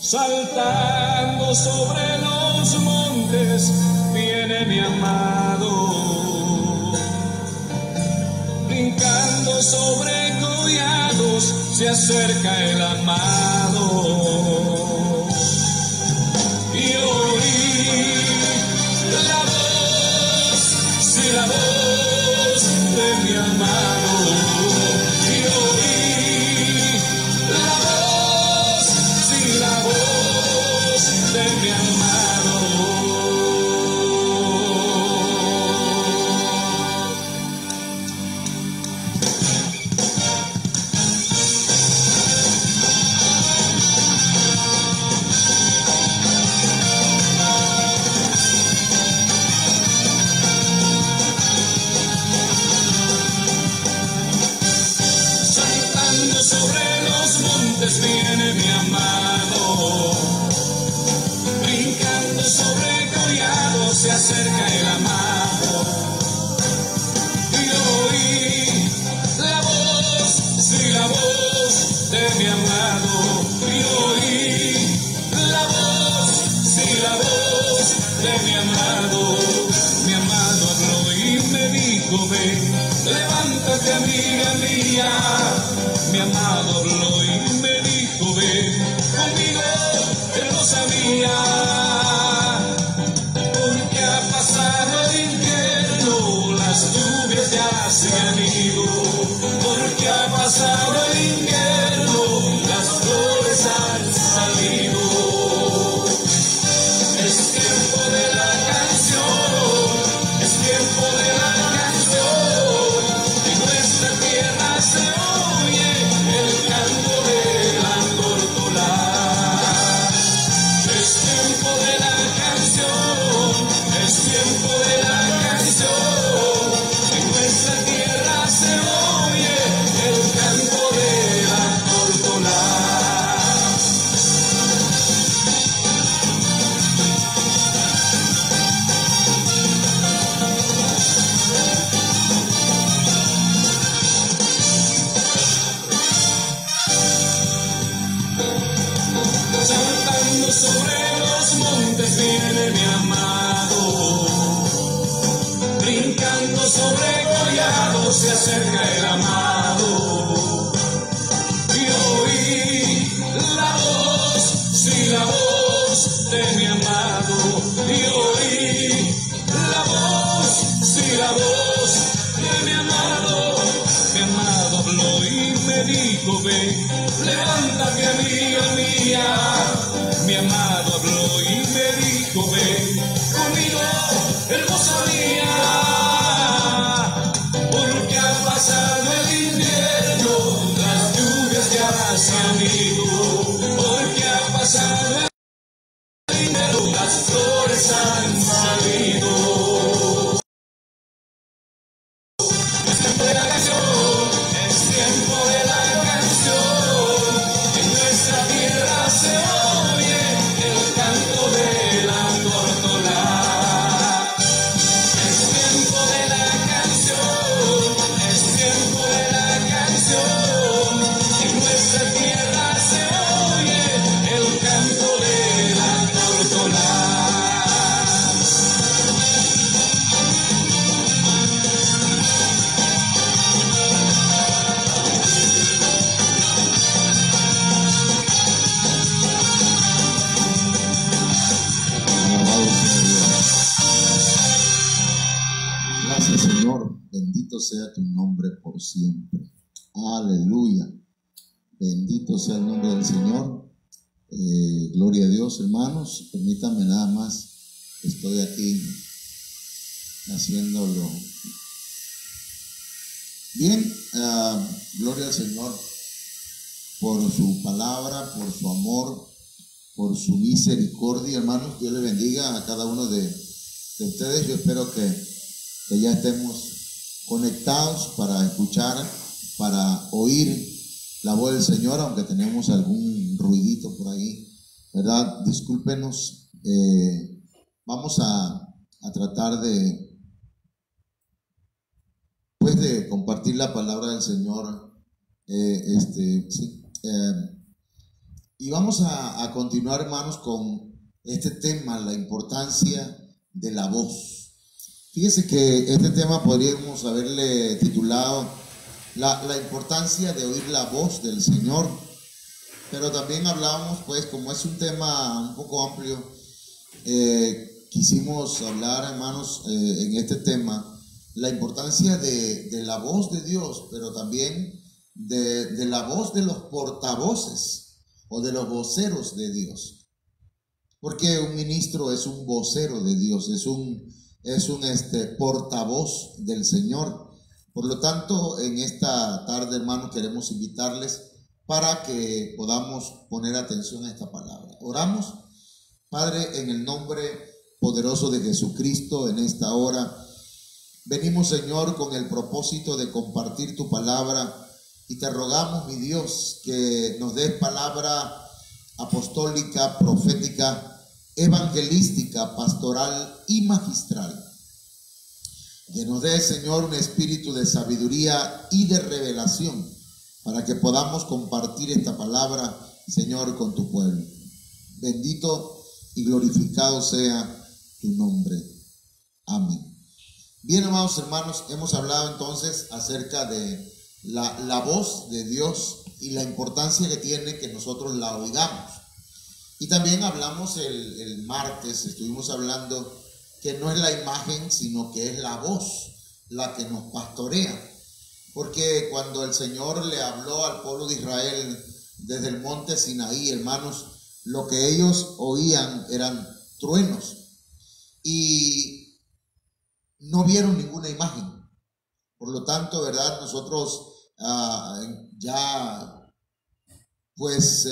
Saltando sobre los montes viene mi amado, brincando sobre collados se acerca el amado. Y oí la voz, sí, la voz de mi amado. Y oí la voz, sí, la voz de mi amado. Sobre los montes viene mi amado, brincando sobre collados se acerca el amado. Y oí la voz, sí, la voz de mi amado. Y oí la voz, sí, la voz de mi amado. Mi amado habló y me dijo: ven, levántate, amiga mía. Mi amado habló y me dijo: ven conmigo, hermosa mía, porque ha pasado el invierno, las lluvias ya se han ido, porque ha pasado el invierno, las flores han salido. Es tiempo de la canción, es tiempo de la canción, en nuestra tierra se oye el canto de la tórtola. Es tiempo de la canción, es tiempo de la canción, en nuestra tierra se oye el canto de la tórtola. Saltando sobre los montes viene mi amado, brincando sobre collados se acerca el amado. Y oí la voz, sí, la voz de mi amado. Y oí la voz, sí, la voz de mi amado. Mi amado habló y me dijo: ven, levántate, amiga mía. Mi amado habló y me dijo: ven conmigo, hermosa mía, porque ha pasado el invierno, las lluvias ya se han ido, porque ha pasado el invierno, las flores han salido. Es tiempo de la canción, es tiempo de la canción, en nuestra tierra se oye el canto de la tórtola. Es tiempo de la canción, es tiempo de la canción, en nuestra tierra se oye el canto de la tórtola. Alabado sea Dios. Gracias, Señor. Bendito sea tu nombre por siempre. Aleluya. Bendito sea el nombre del Señor. Gloria a Dios, hermanos. Permítanme nada más. Estoy aquí haciéndolo bien. Gloria al Señor por su palabra, por su amor, por su misericordia, hermanos. Dios le bendiga a cada uno de ustedes. Yo espero que ya estemos conectados para escuchar, para oír la voz del Señor, aunque tenemos algún ruidito por ahí, ¿verdad? Discúlpenos. Vamos a tratar de, pues, de compartir la palabra del Señor. Sí. Y vamos a continuar, hermanos, con este tema, la importancia de la voz. Fíjese que este tema podríamos haberle titulado la importancia de oír la voz del Señor, pero también hablábamos, pues, como es un tema un poco amplio, quisimos hablar, hermanos, en este tema, la importancia de la voz de Dios, pero también de la voz de los portavoces o de los voceros de Dios. Porque un ministro es un vocero de Dios, es un portavoz del Señor. Por lo tanto, en esta tarde, hermanos, queremos invitarles para que podamos poner atención a esta palabra. Oramos. Padre, en el nombre poderoso de Jesucristo, en esta hora, venimos, Señor, con el propósito de compartir tu palabra y te rogamos, mi Dios, que nos des palabra apostólica, profética, evangelística, pastoral y magistral. Que nos des, Señor, un espíritu de sabiduría y de revelación para que podamos compartir esta palabra, Señor, con tu pueblo. Bendito y glorificado sea tu nombre. Amén. Bien, amados hermanos, hemos hablado entonces acerca de la voz de Dios y la importancia que tiene que nosotros la oigamos. Y también hablamos el martes, estuvimos hablando que no es la imagen, sino que es la voz la que nos pastorea. Porque cuando el Señor le habló al pueblo de Israel desde el monte Sinaí, hermanos, lo que ellos oían eran truenos y no vieron ninguna imagen. Por lo tanto, ¿verdad? Nosotros ya pues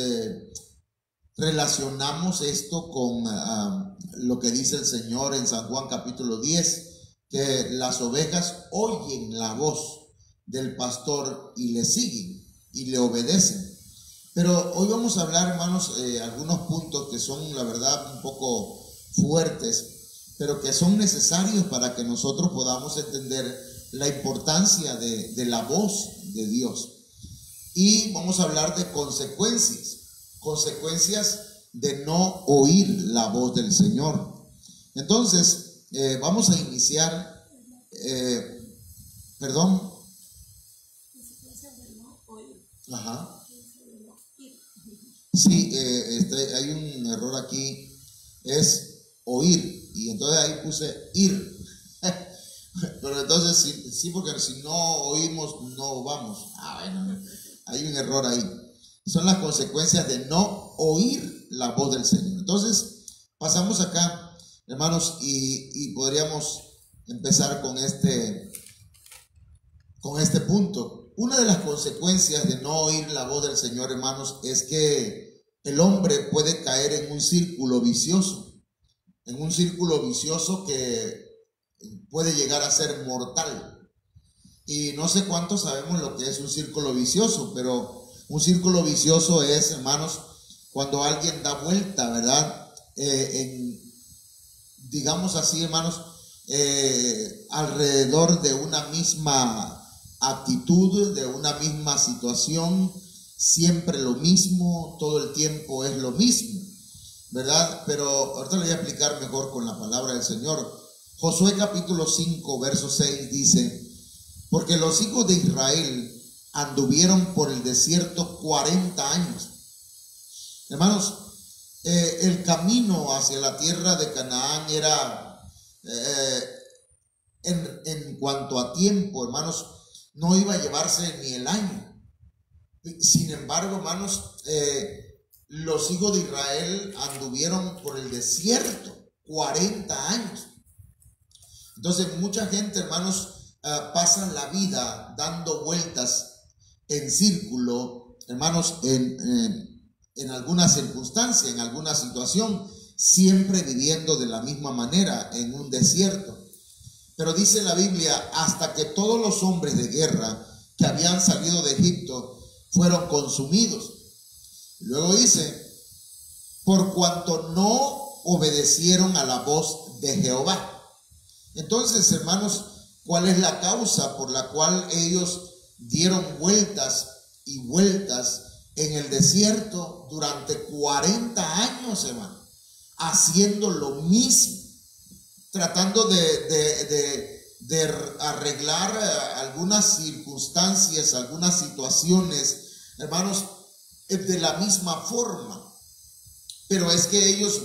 relacionamos esto con lo que dice el Señor en San Juan capítulo 10, que las ovejas oyen la voz del pastor y le siguen y le obedecen. Pero hoy vamos a hablar, hermanos, algunos puntos que son, la verdad, un poco fuertes, pero que son necesarios para que nosotros podamos entender la importancia de la voz de Dios. Y vamos a hablar de consecuencias de no oír la voz del Señor. Entonces, vamos a iniciar, Ajá. Sí, hay un error aquí, es oír, y entonces ahí puse ir. Pero entonces sí, porque si no oímos, no vamos. Bueno, hay un error ahí. Son las consecuencias de no oír la voz del Señor. Entonces, pasamos acá, hermanos, y podríamos empezar con este punto. Una de las consecuencias de no oír la voz del Señor, hermanos, es que el hombre puede caer en un círculo vicioso. En un círculo vicioso que puede llegar a ser mortal. Y no sé cuántos sabemos lo que es un círculo vicioso, pero un círculo vicioso es, hermanos, cuando alguien da vuelta, ¿verdad? Digamos así, hermanos, alrededor de una misma actitud, de una misma situación, siempre lo mismo, todo el tiempo es lo mismo, ¿verdad? Pero ahorita le voy a explicar mejor con la palabra del Señor. Josué capítulo 5, verso 6 dice: porque los hijos de Israel anduvieron por el desierto 40 años. Hermanos, el camino hacia la tierra de Canaán era, en cuanto a tiempo, hermanos, no iba a llevarse ni el año. Sin embargo, hermanos, los hijos de Israel anduvieron por el desierto 40 años. Entonces, mucha gente, hermanos, pasa la vida dando vueltas en círculo, hermanos, en alguna circunstancia, en alguna situación, siempre viviendo de la misma manera en un desierto. Pero dice la Biblia, hasta que todos los hombres de guerra que habían salido de Egipto fueron consumidos. Luego dice, por cuanto no obedecieron a la voz de Jehová. Entonces, hermanos, ¿cuál es la causa por la cual ellos dieron vueltas y vueltas en el desierto durante 40 años, hermano, haciendo lo mismo, tratando de arreglar algunas circunstancias, algunas situaciones, hermanos, de la misma forma. Pero es que ellos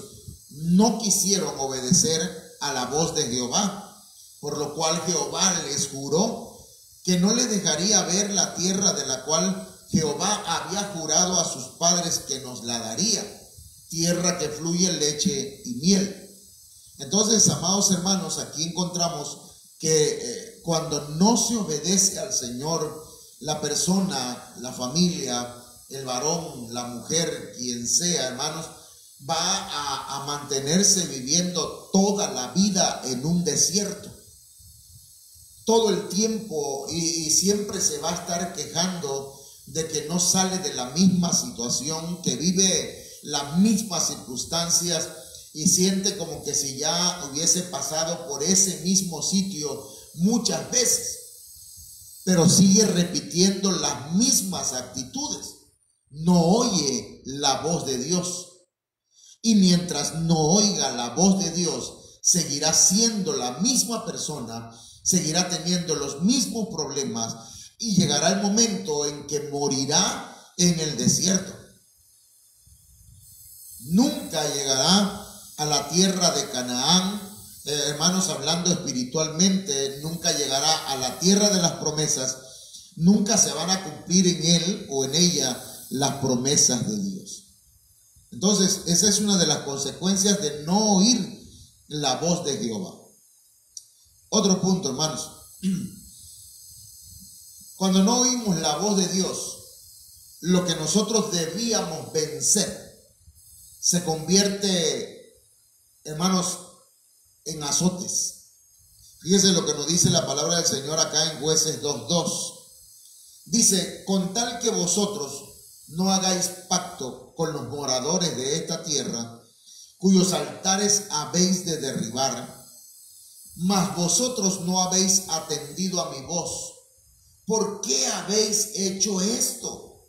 no quisieron obedecer a la voz de Jehová, por lo cual Jehová les juró que no les dejaría ver la tierra de la cual Jehová había jurado a sus padres que nos la daría, tierra que fluye leche y miel. Entonces, amados hermanos, aquí encontramos que cuando no se obedece al Señor, la persona, la familia, el varón, la mujer, quien sea, hermanos, va a mantenerse viviendo toda la vida en un desierto. Todo el tiempo y siempre se va a estar quejando de que no sale de la misma situación, que vive las mismas circunstancias y siente como que si ya hubiese pasado por ese mismo sitio muchas veces, pero sigue repitiendo las mismas actitudes. No oye la voz de Dios. Y mientras no oiga la voz de Dios, seguirá siendo la misma persona, seguirá teniendo los mismos problemas y llegará el momento en que morirá en el desierto. Nunca llegará a la tierra de Canaán, hermanos, hablando espiritualmente, nunca llegará a la tierra de las promesas, nunca se van a cumplir en él o en ella las promesas de Dios. Entonces, esa es una de las consecuencias de no oír la voz de Jehová. Otro punto, hermanos. Cuando no oímos la voz de Dios, lo que nosotros debíamos vencer se convierte, hermanos, en azotes. Fíjense lo que nos dice la palabra del Señor acá en Jueces 2:2. Dice: con tal que vosotros no hagáis pacto con los moradores de esta tierra, cuyos altares habéis de derribar, mas vosotros no habéis atendido a mi voz. ¿Por qué habéis hecho esto?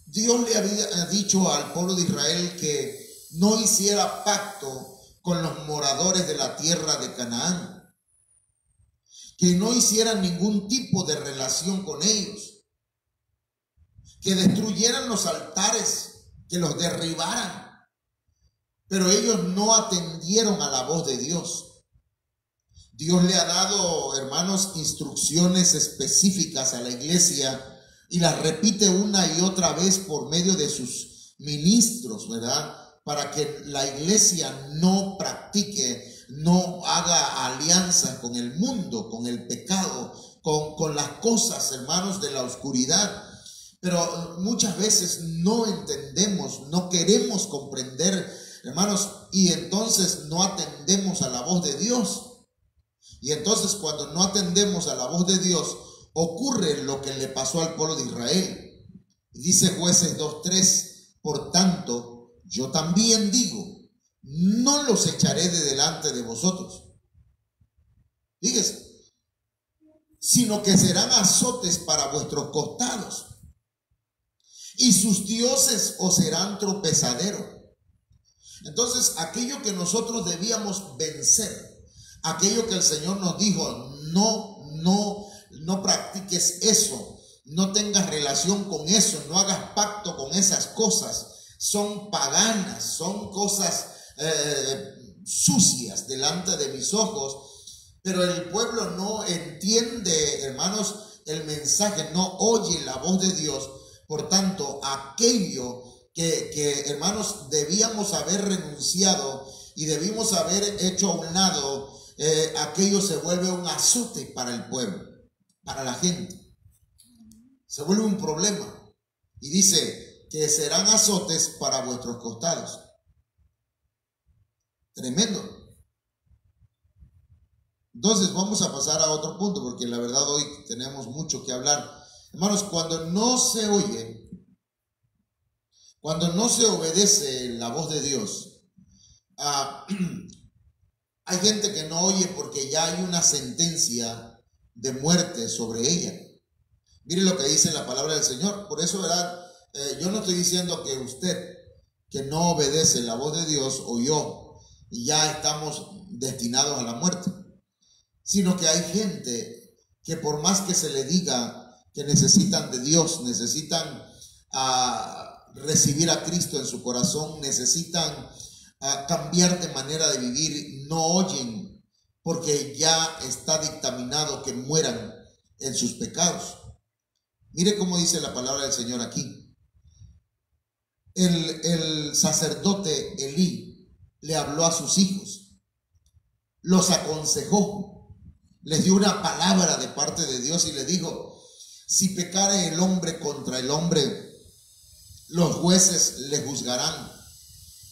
Dios le había dicho al pueblo de Israel que no hiciera pacto con los moradores de la tierra de Canaán, que no hicieran ningún tipo de relación con ellos, que destruyeran los altares, que los derribaran. Pero ellos no atendieron a la voz de Dios. Dios le ha dado, hermanos, instrucciones específicas a la iglesia y las repite una y otra vez por medio de sus ministros, ¿verdad? Para que la iglesia no practique, no haga alianzas con el mundo, con el pecado, con las cosas, hermanos, de la oscuridad. Pero muchas veces no entendemos, no queremos comprender, hermanos, y entonces no atendemos a la voz de Dios. Y entonces cuando no atendemos a la voz de Dios, ocurre lo que le pasó al pueblo de Israel. Dice Jueces 2:3: por tanto, yo también digo, no los echaré de delante de vosotros. Fíjese, sino que serán azotes para vuestros costados, y sus dioses os serán tropezadero. Entonces, aquello que nosotros debíamos vencer, aquello que el Señor nos dijo, no practiques eso, no tengas relación con eso, no hagas pacto con esas cosas, son paganas, son cosas sucias delante de mis ojos. Pero el pueblo no entiende, hermanos, el mensaje, no oye la voz de Dios. Por tanto, aquello que hermanos, debíamos haber renunciado y debimos haber hecho a un lado, aquello se vuelve un azote para el pueblo, para la gente. Se vuelve un problema. Y dice que serán azotes para vuestros costados. Tremendo. Entonces vamos a pasar a otro punto, porque la verdad hoy tenemos mucho que hablar. Hermanos, cuando no se oye, cuando no se obedece la voz de Dios, hay gente que no oye porque ya hay una sentencia de muerte sobre ella. Mire lo que dice la palabra del Señor. Por eso, ¿verdad? yo no estoy diciendo que usted que no obedece la voz de Dios o yo ya estamos destinados a la muerte, sino que hay gente que por más que se le diga que necesitan de Dios, necesitan recibir a Cristo en su corazón, necesitan cambiar de manera de vivir, no oyen porque ya está dictaminado que mueran en sus pecados. Mire cómo dice la palabra del Señor aquí. El sacerdote Elí le habló a sus hijos, los aconsejó, les dio una palabra de parte de Dios y les dijo: si pecare el hombre contra el hombre, los jueces le juzgarán.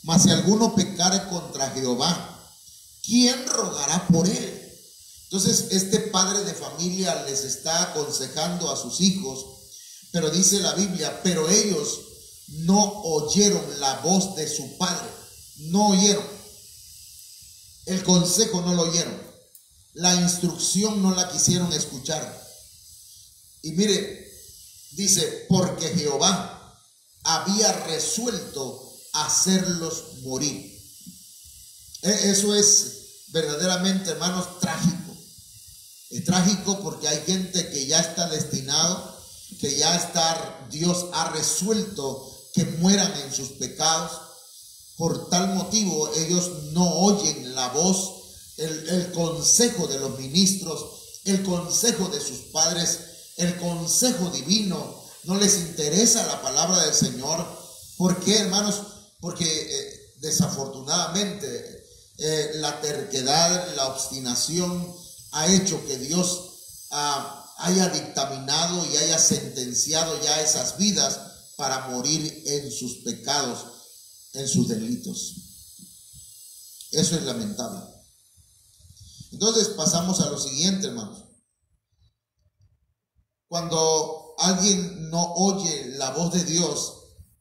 Mas si alguno pecare contra Jehová, ¿quién rogará por él? Entonces este padre de familia les está aconsejando a sus hijos, pero dice la Biblia, pero ellos no oyeron la voz de su padre, no oyeron, el consejo no lo oyeron, la instrucción no la quisieron escuchar. Y mire, dice, porque Jehová había resuelto hacerlos morir. Eso es verdaderamente, hermanos, trágico. Es trágico porque hay gente que ya está destinado, que ya está, Dios ha resuelto que mueran en sus pecados. Por tal motivo ellos no oyen la voz, el consejo de los ministros, el consejo de sus padres, el consejo divino. No les interesa la palabra del Señor. ¿Por qué, hermanos? Porque desafortunadamente la terquedad, la obstinación ha hecho que Dios haya dictaminado y haya sentenciado ya esas vidas para morir en sus pecados, en sus delitos. Eso es lamentable. Entonces pasamos a lo siguiente, hermanos. Cuando alguien no oye la voz de Dios,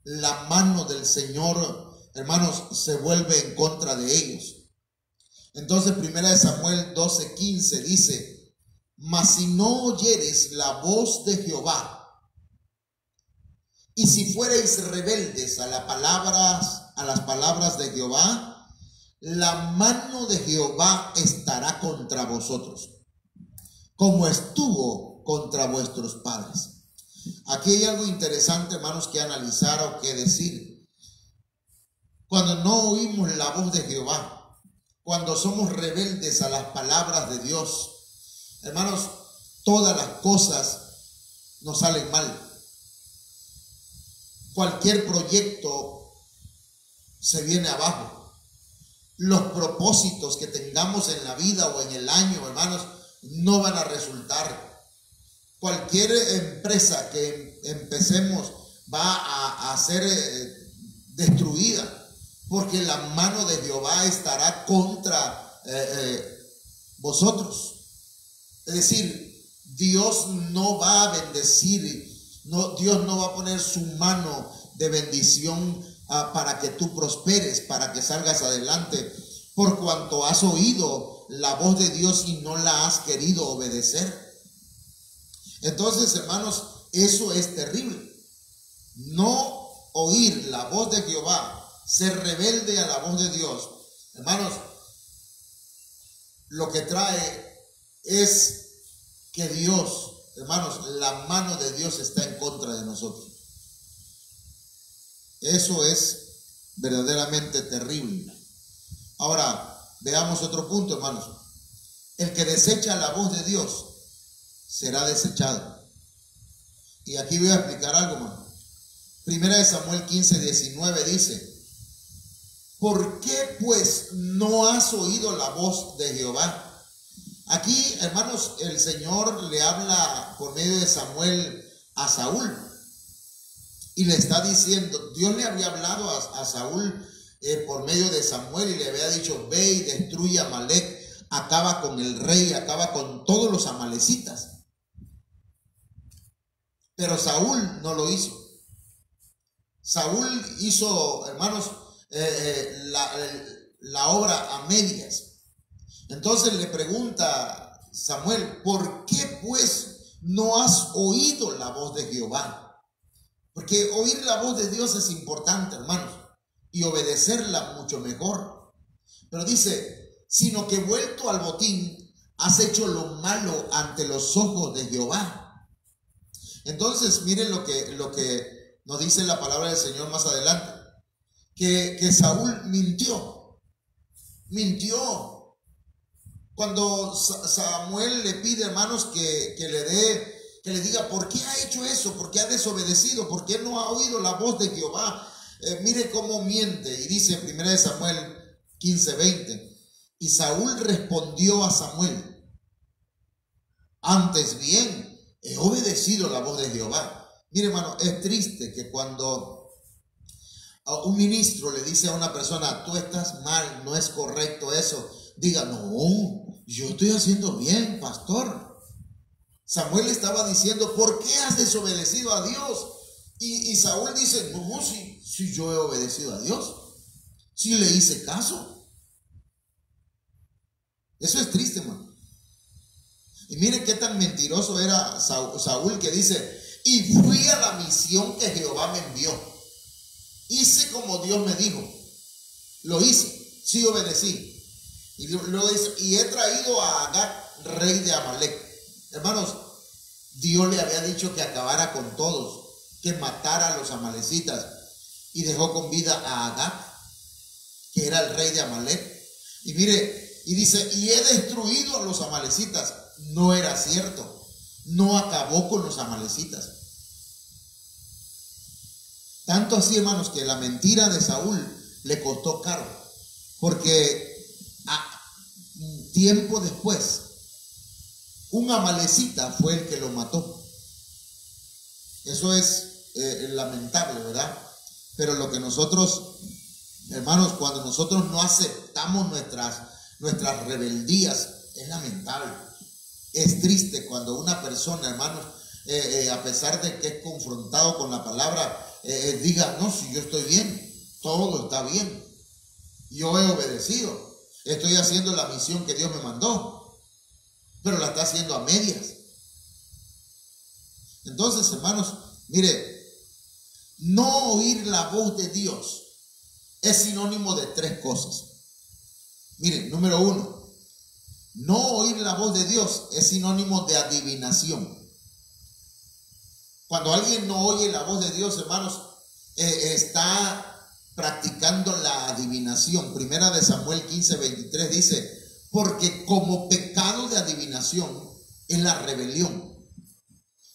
la mano del Señor, hermanos, se vuelve en contra de ellos. Entonces 1 Samuel 12:15 dice: mas si no oyeres la voz de Jehová, y si fuereis rebeldes a las palabras de Jehová, la mano de Jehová estará contra vosotros, como estuvo contra vuestros padres. Aquí hay algo interesante, hermanos, que analizar o que decir. Cuando no oímos la voz de Jehová, cuando somos rebeldes a las palabras de Dios, hermanos, todas las cosas nos salen mal. Cualquier proyecto se viene abajo. Los propósitos que tengamos en la vida o en el año, hermanos, no van a resultar. Cualquier empresa que empecemos va a ser destruida, porque la mano de Jehová estará contra vosotros. Es decir, Dios no va a bendecir, Dios no va a poner su mano de bendición para que tú prosperes, para que salgas adelante, por cuanto has oído la voz de Dios y no la has querido obedecer. Entonces, hermanos, eso es terrible. No oír la voz de Jehová, ser rebelde a la voz de Dios, hermanos, lo que trae es que Dios, hermanos, la mano de Dios está en contra de nosotros. Eso es verdaderamente terrible. Ahora, veamos otro punto, hermanos. El que desecha la voz de Dios será desechado. Y aquí voy a explicar algo más. 1 Samuel 15:19 dice: ¿por qué pues no has oído la voz de Jehová? Aquí, hermanos, el Señor le habla por medio de Samuel a Saúl y le está diciendo, Dios le había hablado a Saúl por medio de Samuel y le había dicho: ve y destruye a Amalec, acaba con el rey, acaba con todos los amalecitas. Pero Saúl no lo hizo. Saúl hizo, hermanos, la obra a medias. Entonces le pregunta Samuel: ¿por qué pues no has oído la voz de Jehová? Porque oír la voz de Dios es importante, hermanos, y obedecerla mucho mejor. Pero dice, sino que vuelto al botín, has hecho lo malo ante los ojos de Jehová. Entonces, miren lo que nos dice la palabra del Señor más adelante, que Saúl mintió. Cuando Samuel le pide, hermanos, que le diga por qué ha hecho eso, por qué ha desobedecido, por qué no ha oído la voz de Jehová. Mire cómo miente, y dice 1 Samuel 15:20, y Saúl respondió a Samuel, antes bien, he obedecido la voz de Jehová. Mire, hermano, es triste que cuando un ministro le dice a una persona, tú estás mal, no es correcto eso, diga, no, yo estoy haciendo bien, pastor. Samuel estaba diciendo, ¿por qué has desobedecido a Dios? Y Saúl dice, no, si yo he obedecido a Dios, si le hice caso. Eso es triste, hermano. Y miren qué tan mentiroso era Saúl, que dice, y fui a la misión que Jehová me envió. Hice como Dios me dijo. Lo hice, sí obedecí. Y luego dice, y he traído a Agag, rey de Amalec. Hermanos, Dios le había dicho que acabara con todos, que matara a los amalecitas, y dejó con vida a Agag, que era el rey de Amalec. Y mire, y dice, y he destruido a los amalecitas. No era cierto, no acabó con los amalecitas. Tanto así, hermanos, que la mentira de Saúl le costó caro, porque tiempo después un amalecita fue el que lo mató. Eso es lamentable, ¿verdad? Pero lo que nosotros, hermanos, cuando nosotros no aceptamos nuestras rebeldías, es lamentable. Es triste cuando una persona, hermanos, a pesar de que es confrontado con la palabra, diga, no, si yo estoy bien, todo está bien, yo he obedecido, estoy haciendo la misión que Dios me mandó, pero la está haciendo a medias. Entonces, hermanos, mire, no oír la voz de Dios es sinónimo de tres cosas. Mire, número uno, no oír la voz de Dios es sinónimo de adivinación. Cuando alguien no oye la voz de Dios, hermanos, está practicando la adivinación. Primera de Samuel 15:23 dice, porque como pecado de adivinación es la rebelión.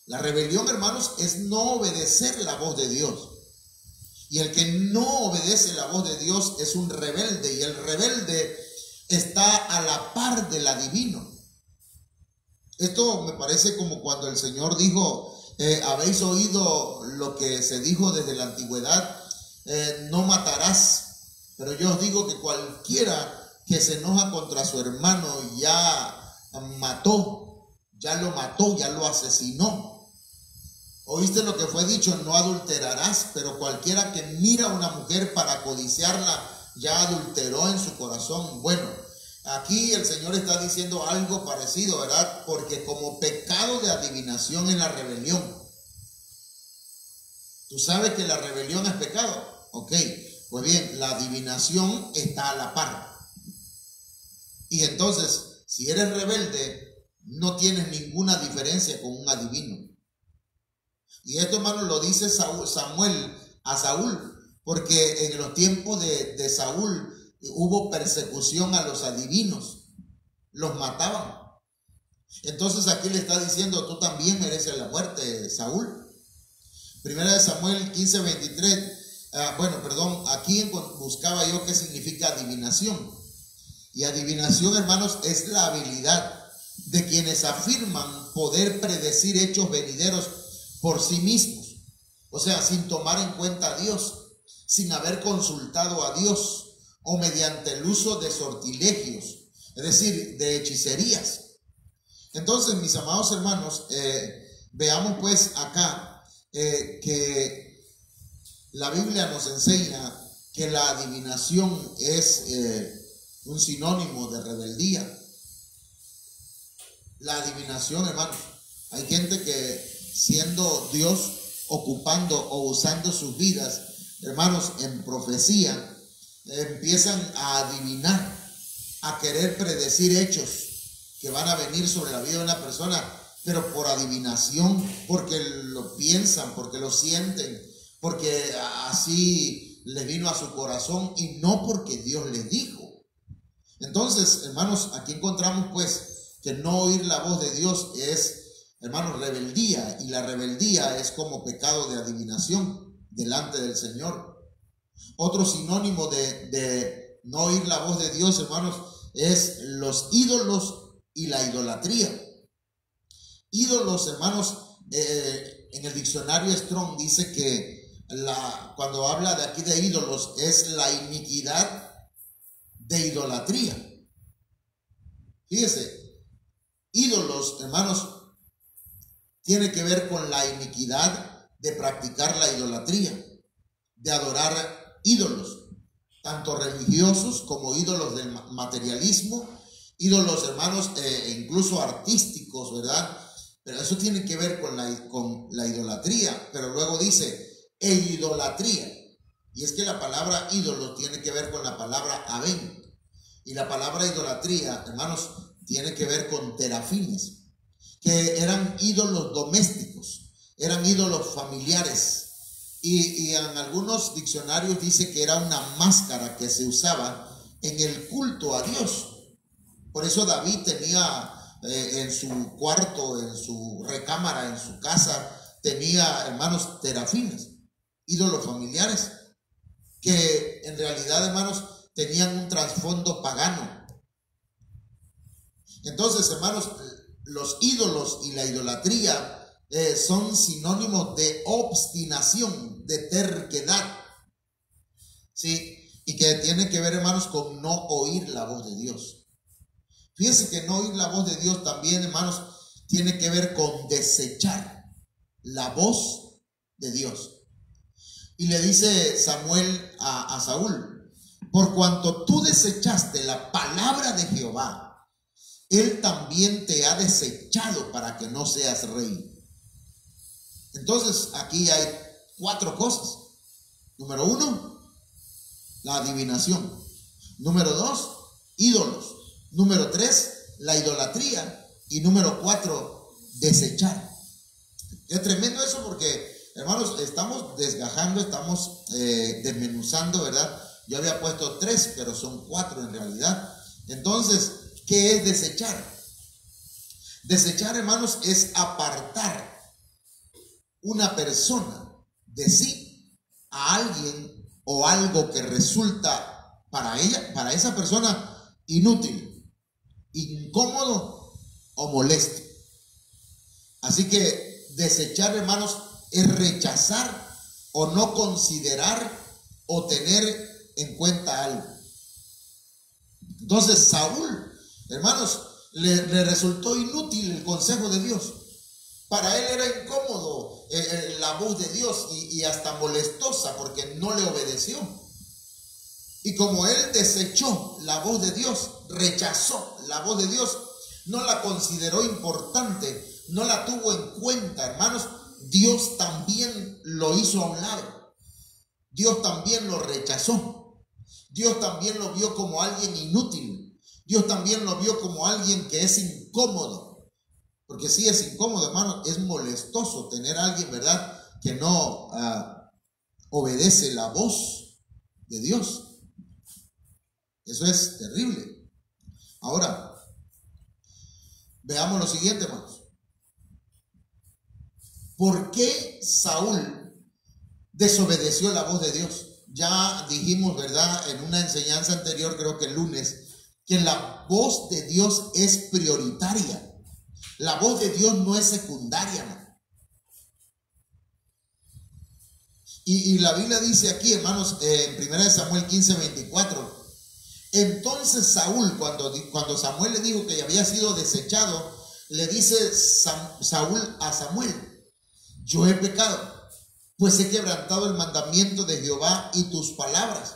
La rebelión, hermanos, es no obedecer la voz de Dios. Y el que no obedece la voz de Dios es un rebelde, y el rebelde está a la par del adivino. Esto me parece como cuando el Señor dijo, habéis oído lo que se dijo desde la antigüedad, no matarás, pero yo os digo que cualquiera que se enoja contra su hermano ya lo mató, ya lo asesinó. Oíste lo que fue dicho, no adulterarás, pero cualquiera que mira a una mujer para codiciarla ya adulteró en su corazón. Bueno, aquí el Señor está diciendo algo parecido, ¿verdad? Porque como pecado de adivinación es la rebelión. ¿Tú sabes que la rebelión es pecado? Ok, pues bien, la adivinación está a la par. Y entonces, si eres rebelde, no tienes ninguna diferencia con un adivino. Y esto, hermano, lo dice Samuel a Saúl, porque en los tiempos de Saúl hubo persecución a los adivinos, los mataban. Entonces aquí le está diciendo, tú también mereces la muerte, Saúl. Primera de Samuel 15:23, aquí buscaba yo qué significa adivinación. Y adivinación, hermanos, es la habilidad de quienes afirman poder predecir hechos venideros por sí mismos, o sea, sin tomar en cuenta a Dios, sin haber consultado a Dios, o mediante el uso de sortilegios, es decir, de hechicerías. Entonces, mis amados hermanos, veamos pues acá que la Biblia nos enseña que la adivinación es un sinónimo de rebeldía. La adivinación, hermanos, hay gente que siendo Dios ocupando o usando sus vidas, hermanos, en profecía, empiezan a adivinar, a querer predecir hechos que van a venir sobre la vida de una persona, pero por adivinación, porque lo piensan, porque lo sienten, porque así les vino a su corazón y no porque Dios les dijo. Entonces, hermanos, aquí encontramos pues que no oír la voz de Dios es, hermanos, rebeldía, y la rebeldía es como pecado de adivinación delante del Señor. Otro sinónimo de no oír la voz de Dios, hermanos, es los ídolos y la idolatría. Ídolos, hermanos, en el diccionario Strong dice que cuando habla de aquí de ídolos es la iniquidad de idolatría. Fíjese, ídolos, hermanos, tiene que ver con la iniquidad de practicar la idolatría, de adorar ídolos, tanto religiosos como ídolos del materialismo, ídolos, hermanos, incluso artísticos, ¿verdad? Pero eso tiene que ver con la idolatría. Pero luego dice, idolatría. Y es que la palabra ídolo tiene que ver con la palabra aven. Y la palabra idolatría, hermanos, tiene que ver con terafines, que eran ídolos domésticos, eran ídolos familiares. Y en algunos diccionarios dice que era una máscara que se usaba en el culto a Dios. Por eso David tenía en su cuarto, en su recámara, en su casa, tenía, hermanos, terafines, ídolos familiares, que en realidad, hermanos, tenían un trasfondo pagano. Entonces, hermanos, los ídolos y la idolatría son sinónimos de obstinación, de terquedad, ¿sí? Y que tiene que ver, hermanos, con no oír la voz de Dios. Fíjense que no oír la voz de Dios también, hermanos, tiene que ver con desechar la voz de Dios. Y le dice Samuel a Saúl, por cuanto tú desechaste la palabra de Jehová, Él también te ha desechado para que no seas rey. Entonces aquí hay 4 cosas. Número 1, la adivinación. Número 2, ídolos. Número 3, la idolatría. Y número 4, desechar. Es tremendo eso porque, hermanos, estamos desgajando, estamos desmenuzando, ¿verdad? Yo había puesto 3, pero son 4 en realidad. Entonces, ¿qué es desechar? Desechar, hermanos, es apartar una persona de sí a alguien o algo que resulta para ella, para esa persona, inútil, incómodo o molesto. Así que desechar, hermanos, es rechazar o no considerar o tener en cuenta algo. Entonces Saúl, hermanos, le resultó inútil el consejo de Dios. Para él era incómodo la voz de Dios y hasta molestosa porque no le obedeció. Y como él desechó la voz de Dios, rechazó la voz de Dios, no la consideró importante, no la tuvo en cuenta, hermanos, Dios también lo hizo a un lado. Dios también lo rechazó. Dios también lo vio como alguien inútil. Dios también lo vio como alguien que es incómodo. Porque sí es incómodo, hermano, es molestoso tener a alguien, ¿verdad?, que no obedece la voz de Dios. Eso es terrible. Ahora, veamos lo siguiente, hermanos. ¿Por qué Saúl desobedeció la voz de Dios? Ya dijimos, ¿verdad?, en una enseñanza anterior, creo que el lunes, que la voz de Dios es prioritaria. La voz de Dios no es secundaria, hermano. Y la Biblia dice aquí, hermanos, en 1 Samuel 15:24, entonces Saúl, cuando Samuel le dijo que había sido desechado, le dice Saúl a Samuel, yo he pecado, pues he quebrantado el mandamiento de Jehová y tus palabras,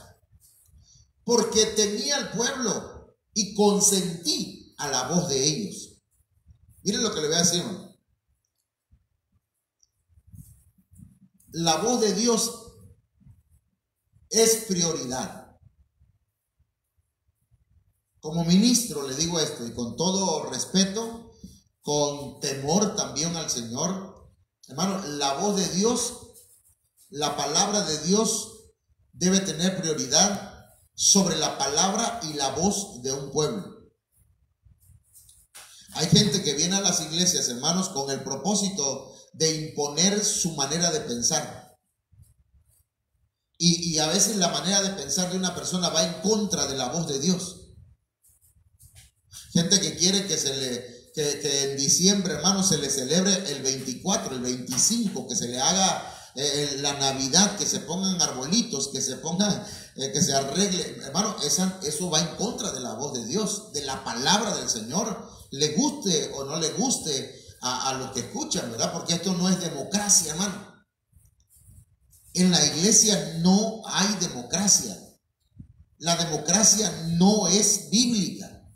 porque temí al pueblo y consentí a la voz de ellos. Miren lo que le voy a decir, hermano. la voz de Dios es prioridad. Como ministro le digo esto, y con todo respeto, con temor también al Señor, hermano, la voz de Dios, la palabra de Dios debe tener prioridad sobre la palabra y la voz de un pueblo. Hay gente que viene a las iglesias, hermanos, con el propósito de imponer su manera de pensar. Y a veces la manera de pensar de una persona va en contra de la voz de Dios. Gente que quiere que en diciembre, hermanos, se le celebre el 24, el 25, que se le haga la Navidad, que se pongan arbolitos, que se pongan, que se arregle. Hermano, eso va en contra de la voz de Dios, de la palabra del Señor, le guste o no le guste a los que escuchan, ¿verdad? Porque esto no es democracia, hermano. En la iglesia no hay democracia. La democracia no es bíblica,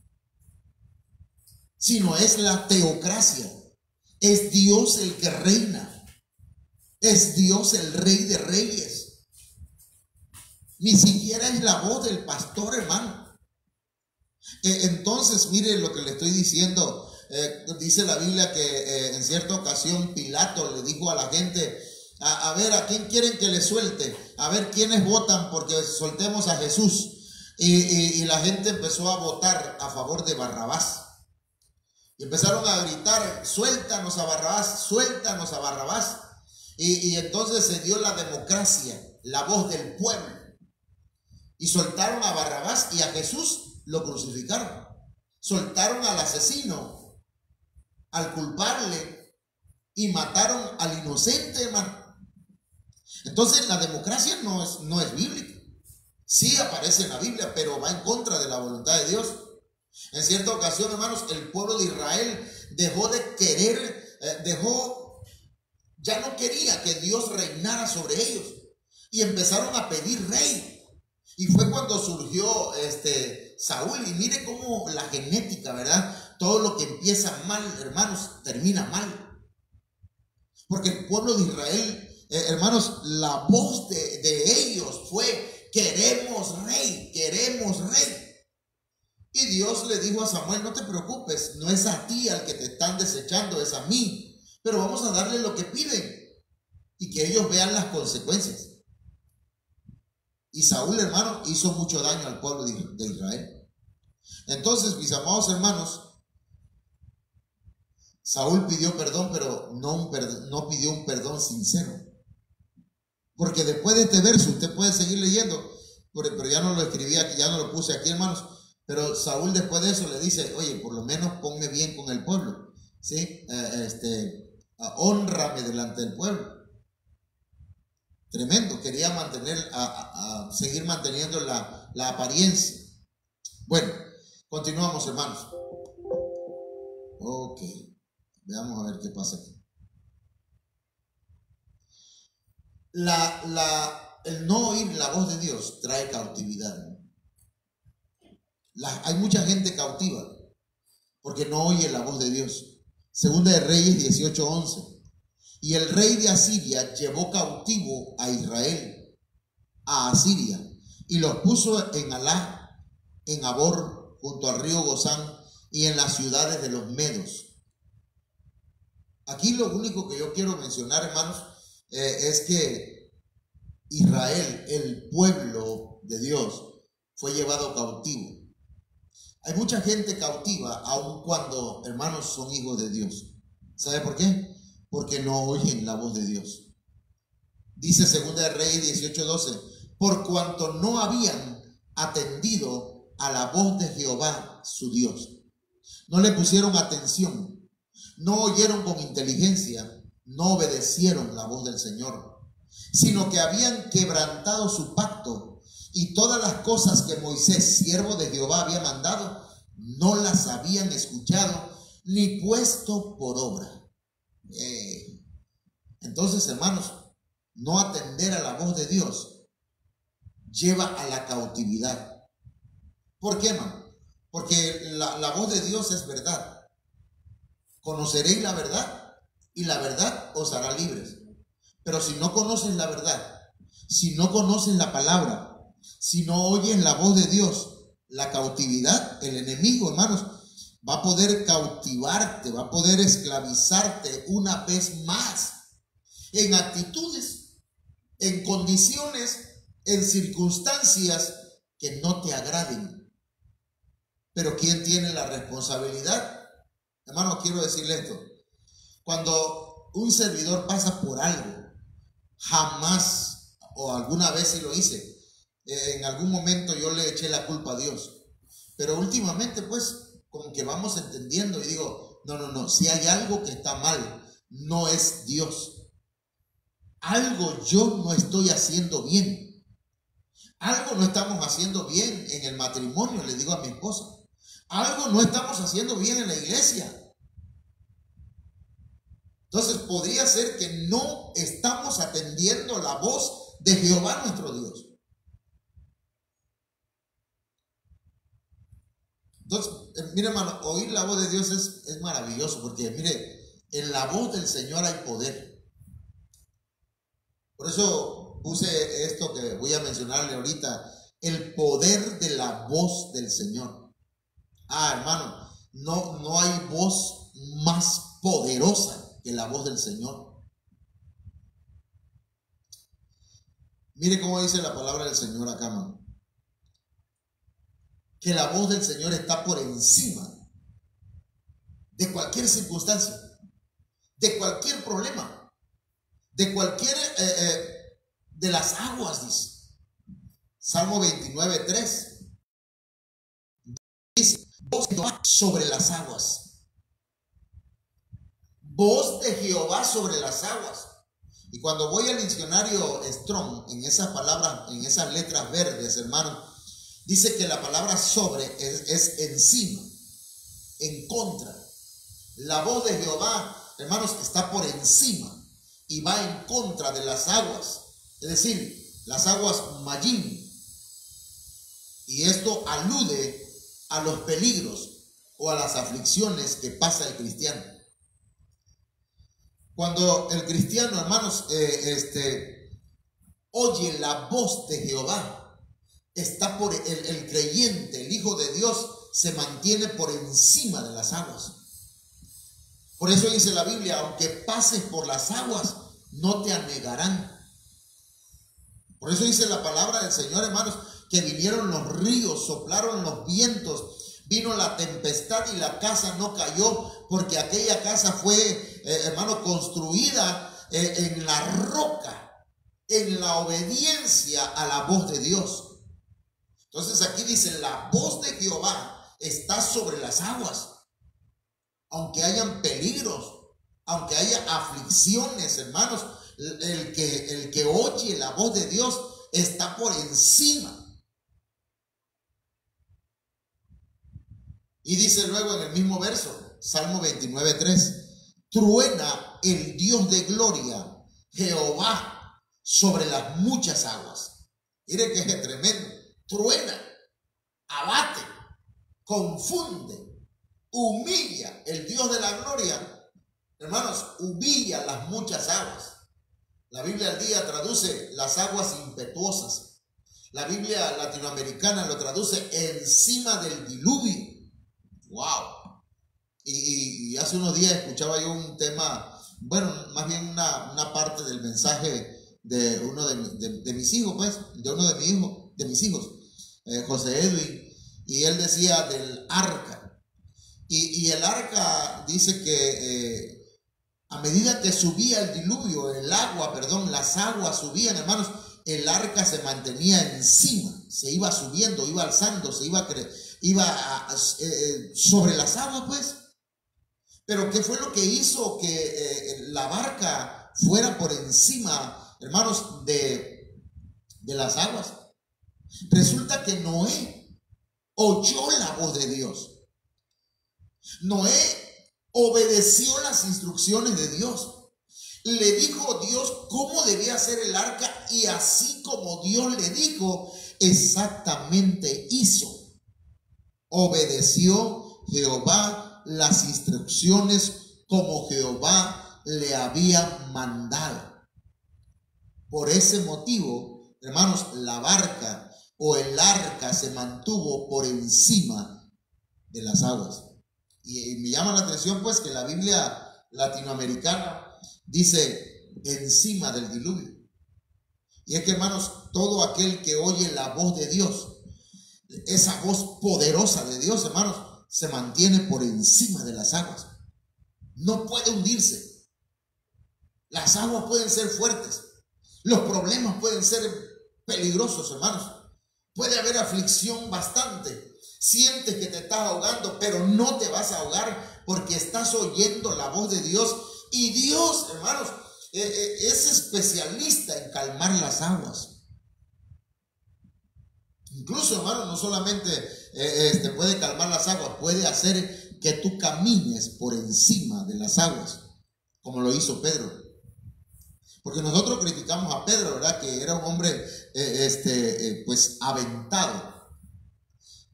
sino es la teocracia. Es Dios el que reina. Es Dios el Rey de Reyes. Ni siquiera es la voz del pastor, hermano. Entonces, mire lo que le estoy diciendo. Dice la Biblia que en cierta ocasión Pilato le dijo a la gente: a ver, ¿a quién quieren que le suelte? A ver, ¿quiénes votan porque soltemos a Jesús? Y la gente empezó a votar a favor de Barrabás. Y empezaron a gritar: suéltanos a Barrabás, suéltanos a Barrabás. Y entonces se dio la democracia, la voz del pueblo. Y soltaron a Barrabás, y a Jesús lo crucificaron. Soltaron al asesino, al culpable, y mataron al inocente, hermano. Entonces la democracia no es bíblica. Sí aparece en la Biblia, pero va en contra de la voluntad de Dios. En cierta ocasión, hermanos, el pueblo de Israel dejó de querer, ya no quería que Dios reinara sobre ellos, y empezaron a pedir rey. Y fue cuando surgió Saúl. Y mire cómo la genética, ¿verdad? Todo lo que empieza mal, hermanos, termina mal. Porque el pueblo de Israel, hermanos, la voz de ellos fue: queremos rey, queremos rey. Y Dios le dijo a Samuel: no te preocupes, no es a ti al que te están desechando, es a mí. Pero vamos a darle lo que piden y que ellos vean las consecuencias. Y Saúl, hermano, hizo mucho daño al pueblo de Israel. Entonces, mis amados hermanos, Saúl pidió perdón, pero no pidió un perdón sincero. Porque después de este verso, usted puede seguir leyendo, pero ya no lo escribí aquí, ya no lo puse aquí, hermanos. Pero Saúl después de eso le dice: oye, por lo menos ponme bien con el pueblo, ¿sí? Hónrame delante del pueblo. Tremendo, quería seguir manteniendo la apariencia. Bueno, continuamos, hermanos. Ok, veamos a ver qué pasa aquí. El no oír la voz de Dios trae cautividad. Hay mucha gente cautiva porque no oye la voz de Dios. Segunda de Reyes 18:11. Y el rey de Asiria llevó cautivo a Israel, a Asiria, y los puso en Alá, en Abor, junto al río Gozán, y en las ciudades de los medos. Aquí lo único que yo quiero mencionar, hermanos, es que Israel, el pueblo de Dios, fue llevado cautivo. Hay mucha gente cautiva, aun cuando, hermanos, son hijos de Dios. ¿Sabe por qué? Porque no oyen la voz de Dios. Dice Segunda de Reyes 18:12: por cuanto no habían atendido a la voz de Jehová su Dios. No le pusieron atención, no oyeron con inteligencia, no obedecieron la voz del Señor, sino que habían quebrantado su pacto, y todas las cosas que Moisés, siervo de Jehová, había mandado, no las habían escuchado ni puesto por obra. Entonces, hermanos, no atender a la voz de Dios lleva a la cautividad. ¿Por qué, hermano? Porque la voz de Dios es verdad. Conoceréis la verdad y la verdad os hará libres. Pero si no conoces la verdad, si no conoces la palabra, si no oyes la voz de Dios, la cautividad, el enemigo, hermanos, va a poder cautivarte, va a poder esclavizarte una vez más en actitudes, en condiciones, en circunstancias que no te agraden. Pero ¿quién tiene la responsabilidad? Hermano, quiero decirle esto. Cuando un servidor pasa por algo, jamás, o alguna vez sí lo hice, en algún momento yo le eché la culpa a Dios. Pero últimamente, pues, como que vamos entendiendo y digo, no, si hay algo que está mal, no es Dios. Algo yo no estoy haciendo bien. Algo no estamos haciendo bien en el matrimonio, le digo a mi esposa. Algo no estamos haciendo bien en la iglesia. Entonces podría ser que no estamos atendiendo la voz de Jehová nuestro Dios. Entonces, mire, hermano, oír la voz de Dios es maravilloso, porque mire, en la voz del Señor hay poder. Por eso puse esto que voy a mencionarle ahorita, el poder de la voz del Señor. Hermano, no hay voz más poderosa que la voz del Señor. Mire cómo dice la palabra del Señor acá, hermano. Que la voz del Señor está por encima de cualquier circunstancia, de cualquier problema, de cualquier, de las aguas, dice. Salmo 29:3. Dice, voz de Jehová sobre las aguas. Voz de Jehová sobre las aguas. Y cuando voy al diccionario Strong, en esas palabras, en esas letras verdes, hermano, dice que la palabra sobre es encima, en contra. La voz de Jehová, hermanos, está por encima y va en contra de las aguas, es decir, las aguas Mayim. Y esto alude a los peligros o a las aflicciones que pasa el cristiano. Cuando el cristiano, hermanos, oye la voz de Jehová, está por el creyente, el Hijo de Dios, se mantiene por encima de las aguas. Por eso dice la Biblia, aunque pases por las aguas, no te anegarán. Por eso dice la palabra del Señor, hermanos, que vinieron los ríos, soplaron los vientos, vino la tempestad y la casa no cayó, porque aquella casa fue, hermano, construida en la roca, en la obediencia a la voz de Dios. Entonces aquí dice, la voz de Jehová está sobre las aguas. Aunque hayan peligros, aunque haya aflicciones, hermanos, el que oye la voz de Dios está por encima. Y dice luego en el mismo verso, Salmo 29:3, truena el Dios de gloria, Jehová, sobre las muchas aguas. Mire que es tremendo. Truena, abate, confunde, humilla. El Dios de la gloria, hermanos, humilla las muchas aguas. La Biblia al día traduce las aguas impetuosas. La Biblia latinoamericana lo traduce encima del diluvio. ¡Wow! Y hace unos días escuchaba yo un tema, bueno, más bien una parte del mensaje de uno de mis hijos, pues, de uno de mis hijos, José Edwin, y él decía del arca. Y el arca dice que a medida que subía el diluvio, las aguas subían, hermanos, el arca se mantenía encima, se iba subiendo, iba alzando, se iba sobre las aguas, pues. Pero ¿qué fue lo que hizo que la barca fuera por encima, hermanos, de las aguas? Resulta que Noé oyó la voz de Dios. Noé obedeció las instrucciones de Dios. Le dijo Dios cómo debía ser el arca, y así como Dios le dijo, exactamente hizo. Obedeció Jehová las instrucciones como Jehová le había mandado. Por ese motivo, hermanos, la barca o el arca se mantuvo por encima de las aguas. Y me llama la atención pues que la Biblia latinoamericana dice encima del diluvio. Y es que, hermanos, todo aquel que oye la voz de Dios, esa voz poderosa de Dios, hermanos, se mantiene por encima de las aguas. No puede hundirse. Las aguas pueden ser fuertes. Los problemas pueden ser peligrosos, hermanos. Puede haber aflicción bastante. Sientes que te estás ahogando, pero no te vas a ahogar porque estás oyendo la voz de Dios. Y Dios, hermanos, es especialista en calmar las aguas. Incluso, hermanos, no solamente puede calmar las aguas, puede hacer que tú camines por encima de las aguas, como lo hizo Pedro. Porque nosotros criticamos a Pedro, ¿verdad? Que era un hombre pues aventado.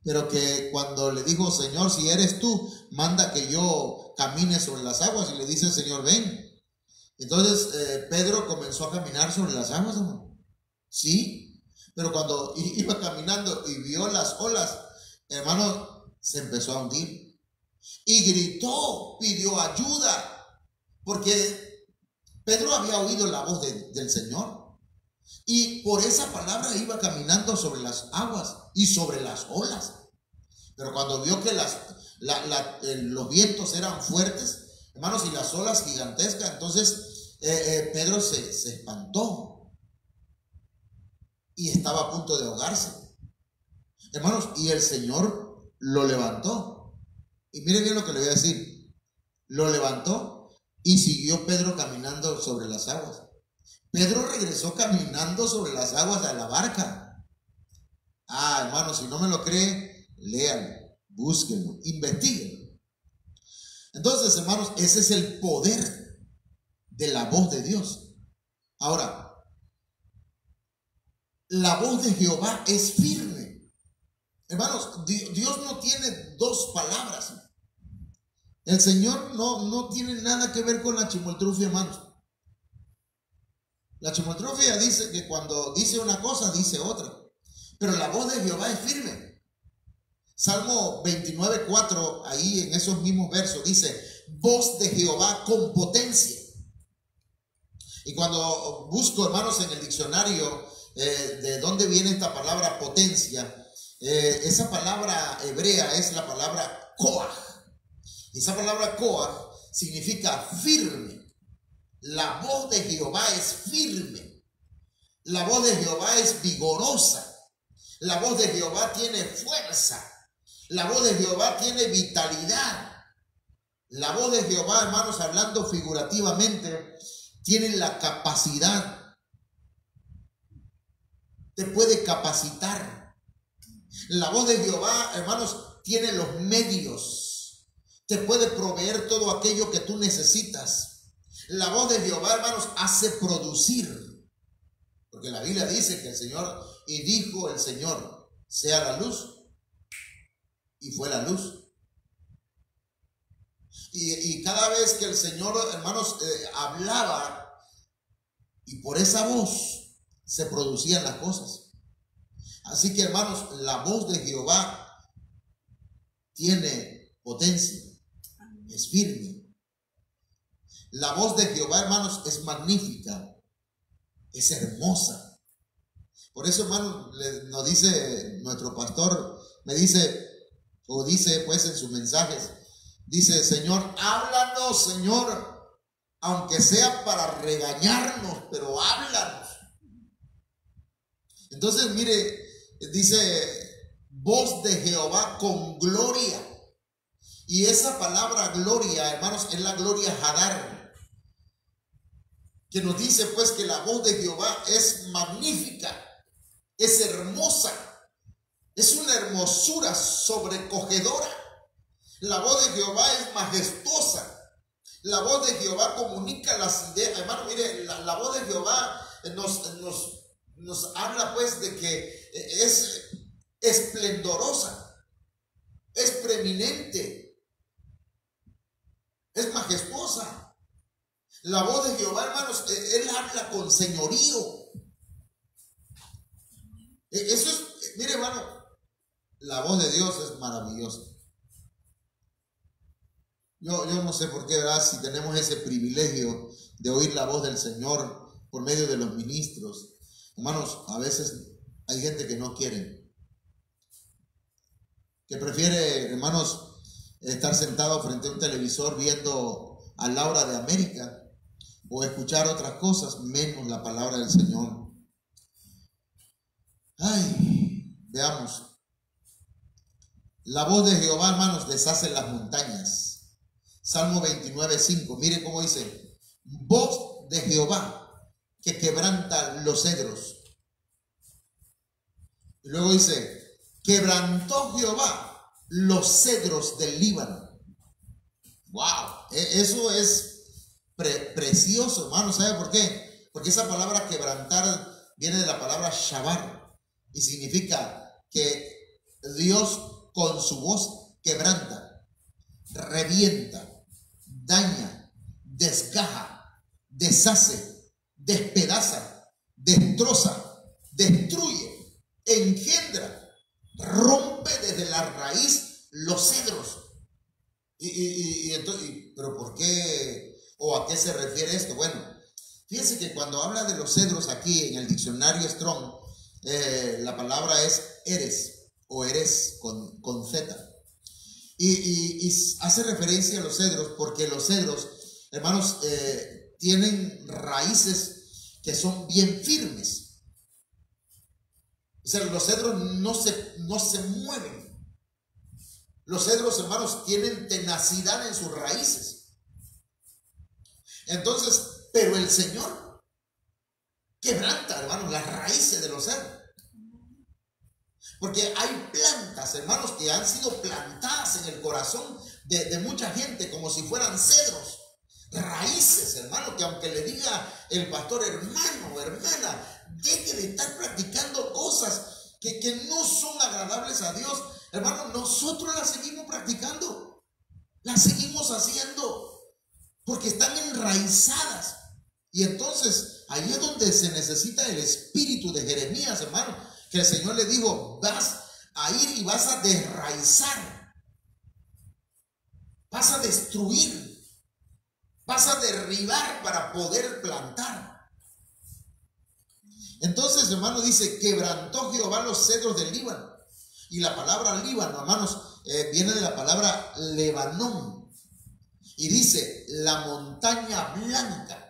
Pero que cuando le dijo, Señor, si eres tú, manda que yo camine sobre las aguas. Y le dice el Señor, ven. Entonces Pedro comenzó a caminar sobre las aguas, hermano. Sí, pero cuando iba caminando y vio las olas, hermano, se empezó a hundir. Y gritó, pidió ayuda, porque Pedro había oído la voz del Señor. Y por esa palabra iba caminando sobre las aguas y sobre las olas. Pero cuando vio que los vientos eran fuertes, hermanos, y las olas gigantescas, entonces Pedro se espantó y estaba a punto de ahogarse. Hermanos, y el Señor lo levantó. Y miren bien lo que le voy a decir. Lo levantó y siguió Pedro caminando sobre las aguas. Pedro regresó caminando sobre las aguas a la barca. Hermanos, si no me lo cree, léanlo, búsquenlo, investíguenlo. Entonces, hermanos, ese es el poder de la voz de Dios. Ahora, la voz de Jehová es firme. Hermanos, Dios no tiene dos palabras. El Señor no tiene nada que ver con la chimoltrufia, hermanos. La chimoltrufia dice que cuando dice una cosa, dice otra. Pero la voz de Jehová es firme. Salmo 29:4, ahí en esos mismos versos, dice, voz de Jehová con potencia. Y cuando busco, hermanos, en el diccionario de dónde viene esta palabra potencia, esa palabra hebrea es la palabra koach. Y esa palabra koach significa firme. La voz de Jehová es firme. La voz de Jehová es vigorosa. La voz de Jehová tiene fuerza. La voz de Jehová tiene vitalidad. La voz de Jehová, hermanos, hablando figurativamente, tiene la capacidad. Te puede capacitar. La voz de Jehová, hermanos, tiene los medios. Te puede proveer todo aquello que tú necesitas. La voz de Jehová, hermanos, hace producir. Porque la Biblia dice que el Señor, y dijo el Señor, sea la luz. Y fue la luz. Y cada vez que el Señor, hermanos, hablaba, y por esa voz se producían las cosas. Así que, hermanos, la voz de Jehová tiene potencia, es firme. La voz de Jehová, hermanos, es magnífica, es hermosa. Por eso, hermanos, nos dice nuestro pastor, me dice, o dice pues en sus mensajes, dice, Señor, háblanos, Señor, aunque sea para regañarnos, pero háblanos. Entonces, mire, dice, voz de Jehová con gloria. Y esa palabra gloria, hermanos, es la gloria Hadar, que nos dice pues que la voz de Jehová es magnífica, es hermosa, es una hermosura sobrecogedora. La voz de Jehová es majestuosa. La voz de Jehová comunica las ideas. Hermano, mire, la voz de Jehová nos habla pues de que es esplendorosa, es preeminente, es majestuosa. La voz de Jehová, hermanos, Él habla con señorío. Eso es, mire hermano, la voz de Dios es maravillosa. Yo no sé por qué, ¿verdad? Si tenemos ese privilegio de oír la voz del Señor por medio de los ministros. Hermanos, a veces hay gente que no quiere, que prefiere, hermanos, estar sentado frente a un televisor viendo a Laura de América o escuchar otras cosas, menos la palabra del Señor. Ay, veamos. La voz de Jehová, hermanos, deshace las montañas. Salmo 29:5. Mire cómo dice: voz de Jehová que quebranta los cedros. Y luego dice: quebrantó Jehová los cedros del Líbano. Wow, eso es precioso, hermano. ¿Sabe por qué? Porque esa palabra quebrantar viene de la palabra shabar y significa que Dios con su voz quebranta, revienta, daña, desgaja, deshace, despedaza, destroza, destruye, engendra, rompe desde la raíz los cedros. ¿Pero por qué o a qué se refiere esto? Bueno, fíjense que cuando habla de los cedros aquí en el diccionario Strong, la palabra es eres o eres con Z. Y hace referencia a los cedros porque los cedros, hermanos, tienen raíces que son bien firmes. O sea, los cedros no se mueven. Los cedros, hermanos, tienen tenacidad en sus raíces. Entonces, pero el Señor quebranta, hermanos, las raíces de los cedros. Porque hay plantas, hermanos, que han sido plantadas en el corazón de mucha gente como si fueran cedros. Raíces, hermano, que aunque le diga el pastor, hermano o hermana, deje de estar practicando cosas que no son agradables a Dios. Hermano, nosotros las seguimos practicando, las seguimos haciendo, porque están enraizadas. Y entonces, ahí es donde se necesita el espíritu de Jeremías, hermano, que el Señor le dijo: vas a ir y vas a desraizar, vas a destruir, vas a derribar para poder plantar. Entonces, hermano, dice: quebrantó Jehová los cedros del Líbano. Y la palabra Líbano, hermanos, viene de la palabra Lebanón. Y dice: la montaña blanca.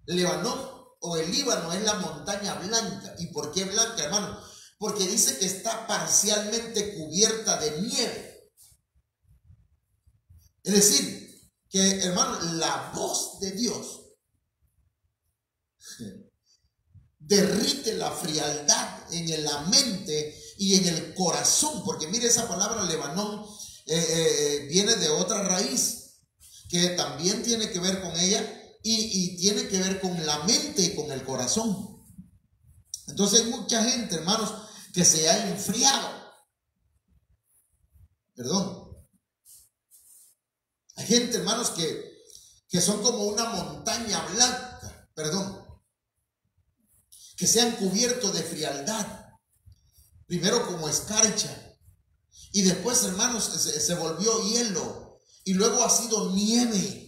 Lebanón o el Líbano es la montaña blanca. ¿Y por qué blanca, hermano? Porque dice que está parcialmente cubierta de nieve. Es decir, que, hermano, la voz de Dios derrite la frialdad en la mente y en el corazón. Porque mire, esa palabra Lebanón viene de otra raíz que también tiene que ver con ella y tiene que ver con la mente y con el corazón. Entonces hay mucha gente, hermanos, que se ha enfriado. Hay gente, hermanos, que son como una montaña blanca, que se han cubierto de frialdad. Primero como escarcha y después, hermanos, se volvió hielo y luego ha sido nieve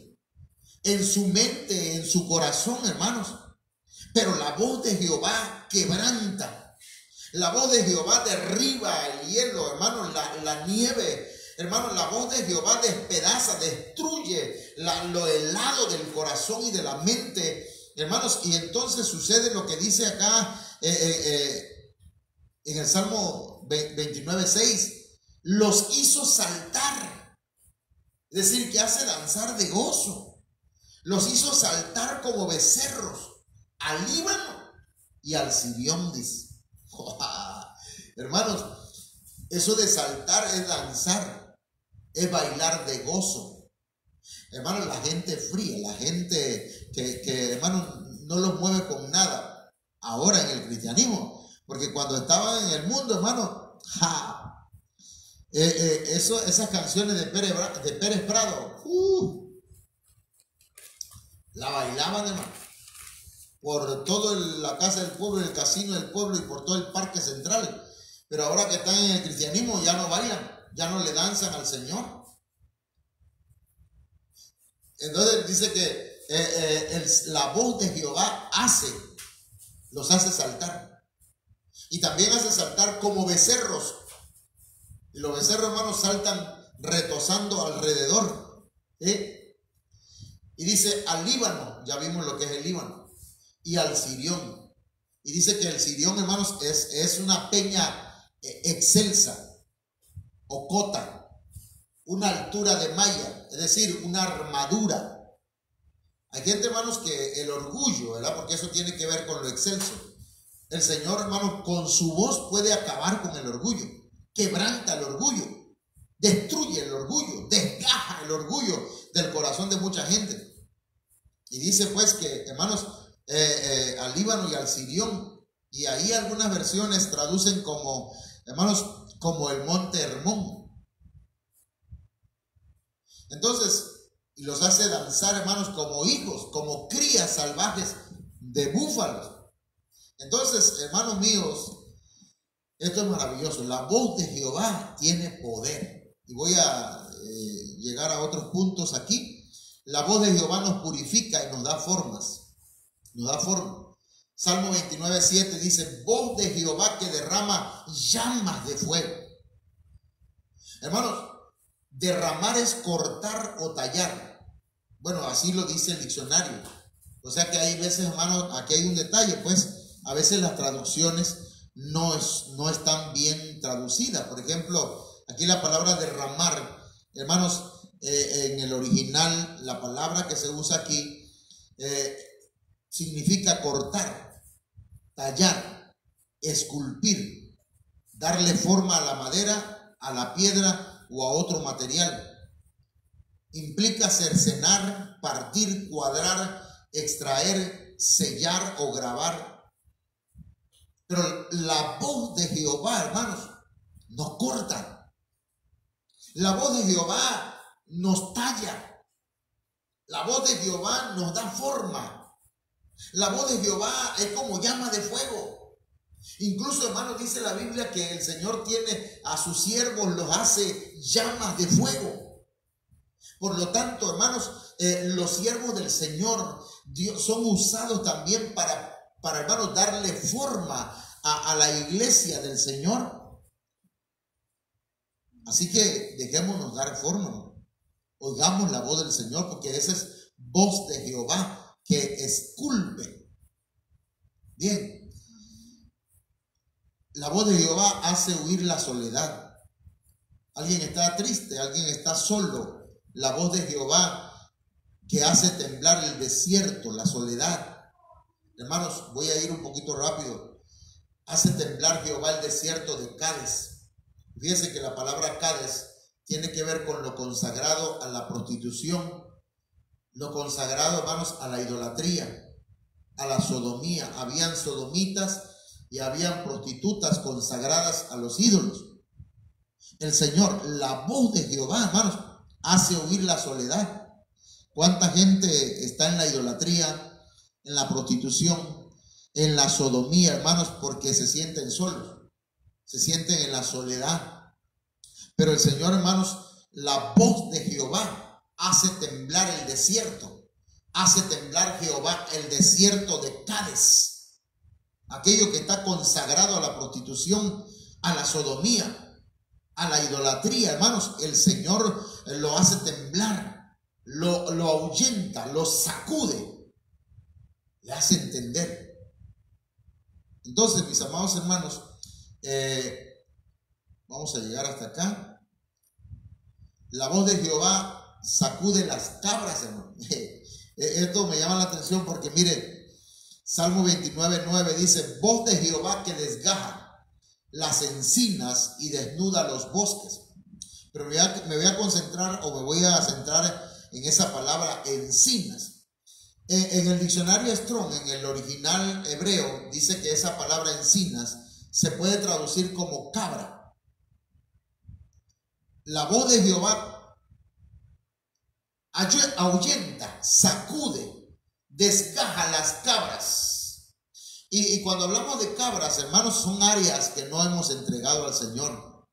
en su mente, en su corazón, hermanos. Pero la voz de Jehová quebranta, la voz de Jehová derriba el hielo, hermanos, la nieve. Hermanos, la voz de Jehová despedaza, destruye lo helado del corazón y de la mente, hermanos. Y entonces sucede lo que dice acá en el Salmo 29:6, los hizo saltar, es decir, que hace danzar de gozo. Los hizo saltar como becerros al Líbano y al Sirión, dice. Hermanos, eso de saltar es danzar, es bailar de gozo. Hermanos, la gente fría, la gente que hermanos, no los mueve con nada ahora en el cristianismo. Porque cuando estaban en el mundo, hermano, esas canciones de Pérez Prado, la bailaban, hermano. por toda la casa del pueblo, el casino del pueblo y por todo el parque central. Pero ahora que están en el cristianismo ya no bailan, ya no le danzan al Señor. Entonces dice que la voz de Jehová los hace saltar. Y también hace saltar como becerros. Y los becerros, hermanos, saltan retozando alrededor. Y dice al Líbano, ya vimos lo que es el Líbano, y al Sirión. Y dice que el Sirión, hermanos, es una peña excelsa o cota, una altura de malla, es decir, una armadura. Hay gente, hermanos, que el orgullo, ¿verdad? Porque eso tiene que ver con lo excelso. El Señor, hermanos, con su voz puede acabar con el orgullo, quebranta el orgullo, destruye el orgullo, desgaja el orgullo del corazón de mucha gente. Y dice pues que, hermanos, al Líbano y al Sirión, y ahí algunas versiones traducen como, hermanos, como el monte Hermón. Entonces, y los hace danzar, hermanos, como hijos, como crías salvajes de búfalos. Entonces, hermanos míos, esto es maravilloso. La voz de Jehová tiene poder. Y voy a llegar a otros puntos aquí. La voz de Jehová nos purifica y nos da formas. Nos da forma. Salmo 29:7 dice, voz de Jehová que derrama llamas de fuego. Hermanos, derramar es cortar o tallar. Bueno, así lo dice el diccionario. O sea que hay veces, hermanos, aquí hay un detalle, pues a veces las traducciones no están bien traducidas. Por ejemplo, aquí la palabra derramar, hermanos, en el original, la palabra que se usa aquí significa cortar, tallar, esculpir, darle forma a la madera, a la piedra o a otro material. Implica cercenar, partir, cuadrar, extraer, sellar o grabar. Pero la voz de Jehová, hermanos, nos corta. La voz de Jehová nos talla. La voz de Jehová nos da forma. La voz de Jehová es como llama de fuego. Incluso, hermanos, dice la Biblia que el Señor tiene a sus siervos, los hace llamas de fuego. Por lo tanto, hermanos, los siervos del Señor son usados también para hermanos, darle forma a la iglesia del Señor. Así que dejémonos dar forma. Oigamos la voz del Señor, porque esa es voz de Jehová que esculpe. Bien. La voz de Jehová hace huir la soledad. Alguien está triste, alguien está solo. La voz de Jehová que hace temblar el desierto, la soledad. Hermanos, voy a ir un poquito rápido. Hace temblar Jehová el desierto de Cades. Fíjense que la palabra Cades tiene que ver con lo consagrado a la prostitución, lo consagrado, hermanos, a la idolatría, a la sodomía. Habían sodomitas y habían prostitutas consagradas a los ídolos. El Señor, la voz de Jehová, hermanos, hace huir la soledad. ¿Cuánta gente está en la idolatría, en la prostitución, en la sodomía, hermanos, porque se sienten solos, se sienten en la soledad? Pero el Señor, hermanos, la voz de Jehová hace temblar el desierto. Hace temblar Jehová el desierto de Cades. Aquello que está consagrado a la prostitución, a la sodomía, a la idolatría, hermanos, el Señor lo hace temblar, lo ahuyenta, lo sacude, le hace entender. Entonces, mis amados hermanos, vamos a llegar hasta acá. La voz de Jehová sacude las cabras, hermano. Esto me llama la atención porque mire, Salmo 29:9 dice, voz de Jehová que desgaja las encinas y desnuda los bosques. Pero me voy a concentrar o me voy a centrar en esa palabra encinas. En el diccionario Strong, en el original hebreo, dice que esa palabra encinas se puede traducir como cabra. La voz de Jehová ahuyenta, sacude, desgaja las cabras. Y cuando hablamos de cabras, hermanos, son áreas que no hemos entregado al Señor.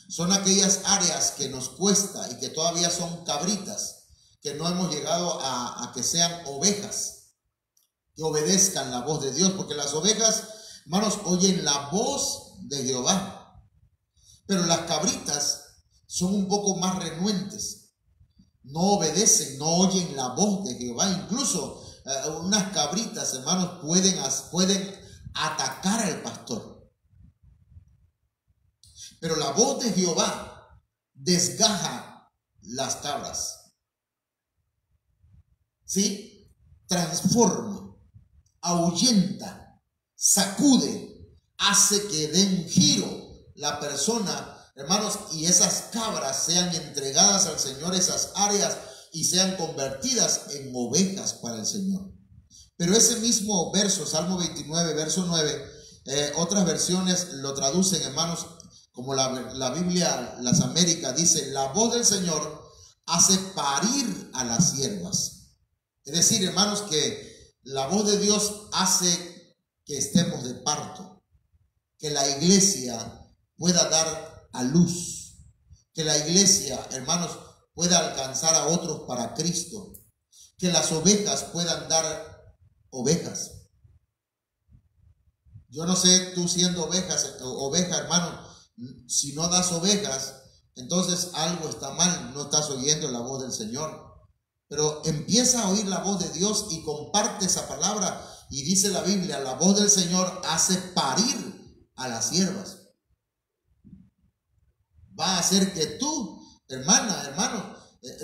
Son aquellas áreas que nos cuesta y que todavía son cabritas, que no hemos llegado a que sean ovejas, que obedezcan la voz de Dios, porque las ovejas, hermanos, oyen la voz de Jehová, pero las cabritas son un poco más renuentes, no obedecen, no oyen la voz de Jehová. Incluso unas cabritas, hermanos, pueden atacar al pastor, pero la voz de Jehová desgaja las cabras, ¿sí? Transforma, ahuyenta, sacude, hace que dé un giro la persona, hermanos, y esas cabras sean entregadas al Señor, esas áreas, y sean convertidas en ovejas para el Señor. Pero ese mismo verso, Salmo 29, verso 9, otras versiones lo traducen, hermanos, como la Biblia, las Américas, dice: la voz del Señor hace parir a las siervas. Es decir, hermanos, que la voz de Dios hace que estemos de parto, que la iglesia pueda dar a luz, que la iglesia, hermanos, pueda alcanzar a otros para Cristo, que las ovejas puedan dar ovejas. Yo no sé, tú siendo oveja, hermano, si no das ovejas, entonces algo está mal, no estás oyendo la voz del Señor. Pero empieza a oír la voz de Dios y comparte esa palabra. Y dice la Biblia: la voz del Señor hace parir a las siervas. Va a hacer que tú, hermana, hermano,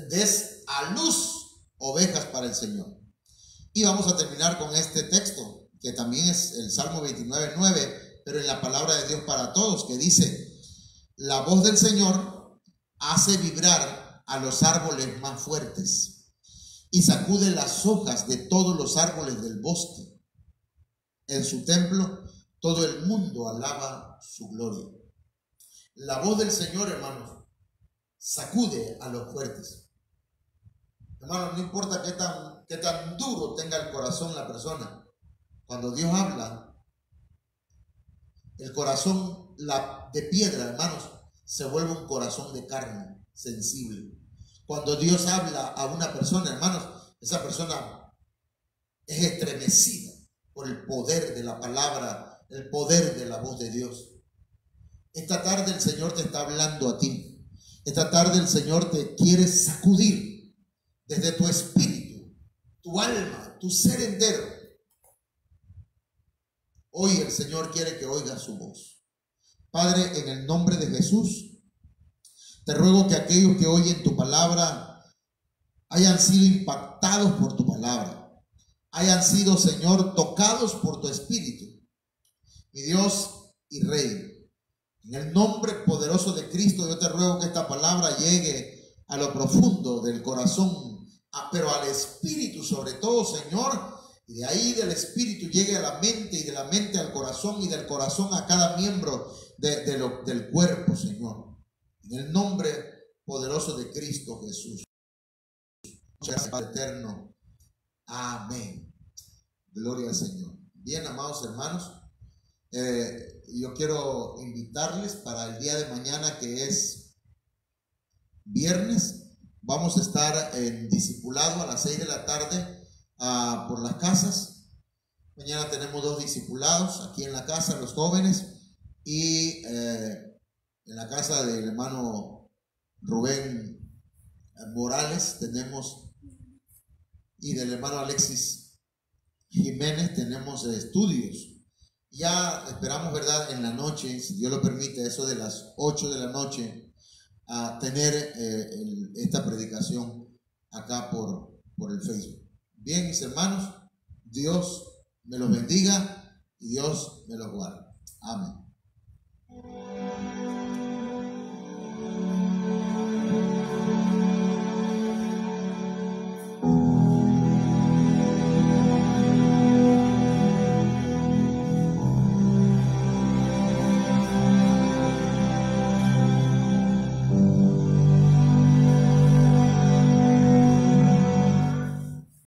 des a luz ovejas para el Señor. Y vamos a terminar con este texto, que también es el Salmo 29, 9, pero en la palabra de Dios para todos, que dice: la voz del Señor hace vibrar a los árboles más fuertes y sacude las hojas de todos los árboles del bosque. En su templo todo el mundo alaba su gloria. La voz del Señor, hermanos, sacude a los fuertes. Hermanos, no importa qué tan duro tenga el corazón la persona. Cuando Dios habla, el corazón de piedra, hermanos, se vuelve un corazón de carne, sensible. Cuando Dios habla a una persona, hermanos, esa persona es estremecida por el poder de la palabra, el poder de la voz de Dios. Esta tarde el Señor te está hablando a ti. Esta tarde el Señor te quiere sacudir desde tu espíritu, tu alma, tu ser entero. Hoy el Señor quiere que oigas su voz. Padre, en el nombre de Jesús, te ruego que aquellos que oyen tu palabra hayan sido impactados por tu palabra, hayan sido, Señor, tocados por tu espíritu. Mi Dios y Rey, en el nombre poderoso de Cristo, yo te ruego que esta palabra llegue a lo profundo del corazón, pero al espíritu sobre todo, Señor, y de ahí del espíritu llegue a la mente, y de la mente al corazón, y del corazón a cada miembro del cuerpo, Señor. En el nombre poderoso de Cristo Jesús. Muchas gracias, Padre eterno. Amén. Gloria al Señor. Bien, amados hermanos, yo quiero invitarles para el día de mañana, que es viernes. Vamos a estar en discipulado a las 6 de la tarde por las casas. Mañana tenemos 2 discipulados aquí en la casa, los jóvenes, y en la casa del hermano Rubén Morales tenemos, y del hermano Alexis Jiménez tenemos estudios. Ya esperamos, ¿verdad?, en la noche, si Dios lo permite, eso de las 8 de la noche, a tener esta predicación acá por el Facebook. Bien, mis hermanos, Dios me los bendiga y Dios me los guarde. Amén.